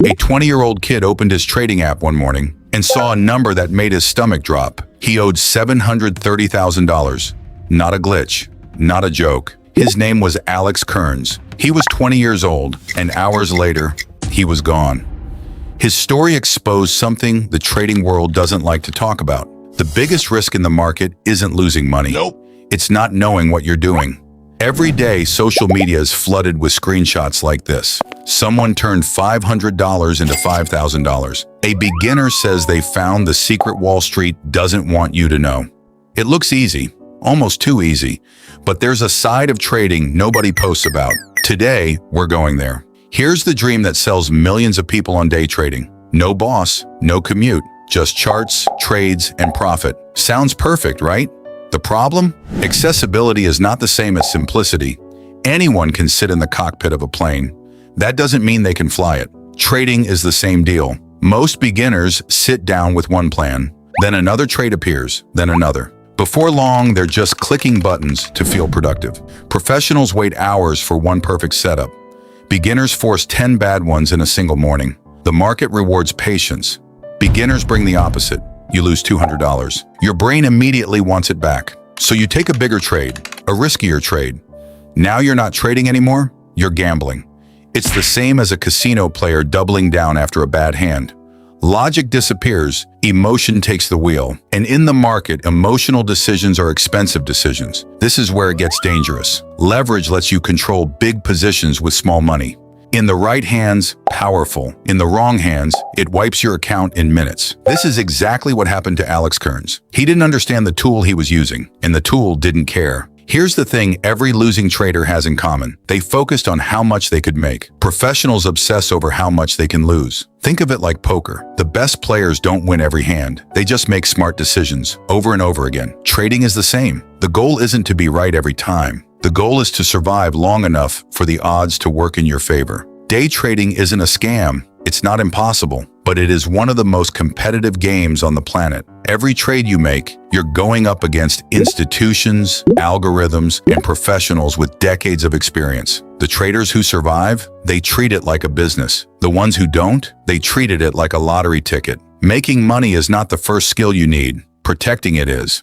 A 20-year-old kid opened his trading app one morning and saw a number that made his stomach drop. He owed $730,000. Not a glitch, not a joke. His name was Alex Kearns. He was 20 years old, and hours later, he was gone. His story exposed something the trading world doesn't like to talk about. The biggest risk in the market isn't losing money. Nope. It's not knowing what you're doing. Every day, social media is flooded with screenshots like this. Someone turned $500 into $5,000. A beginner says they found the secret Wall Street doesn't want you to know. It looks easy, almost too easy, but there's a side of trading nobody posts about. Today, we're going there. Here's the dream that sells millions of people on day trading. No boss, no commute, just charts, trades, and profit. Sounds perfect, right? The problem? Accessibility is not the same as simplicity. Anyone can sit in the cockpit of a plane. That doesn't mean they can fly it. Trading is the same deal. Most beginners sit down with one plan, then another trade appears, then another. Before long, they're just clicking buttons to feel productive. Professionals wait hours for one perfect setup. Beginners force 10 bad ones in a single morning. The market rewards patience. Beginners bring the opposite. You lose $200. Your brain immediately wants it back. So you take a bigger trade, a riskier trade. Now you're not trading anymore, you're gambling. It's the same as a casino player doubling down after a bad hand. Logic disappears, emotion takes the wheel. And in the market, emotional decisions are expensive decisions. This is where it gets dangerous. Leverage lets you control big positions with small money. In the right hands, powerful. In the wrong hands, it wipes your account in minutes. This is exactly what happened to Alex Kearns. He didn't understand the tool he was using, and the tool didn't care. Here's the thing every losing trader has in common. They focused on how much they could make. Professionals obsess over how much they can lose. Think of it like poker. The best players don't win every hand. They just make smart decisions over and over again. Trading is the same. The goal isn't to be right every time. The goal is to survive long enough for the odds to work in your favor. Day trading isn't a scam. It's not impossible, but it is one of the most competitive games on the planet. Every trade you make, you're going up against institutions, algorithms, and professionals with decades of experience. The traders who survive, they treat it like a business. The ones who don't, they treated it like a lottery ticket. Making money is not the first skill you need. Protecting it is.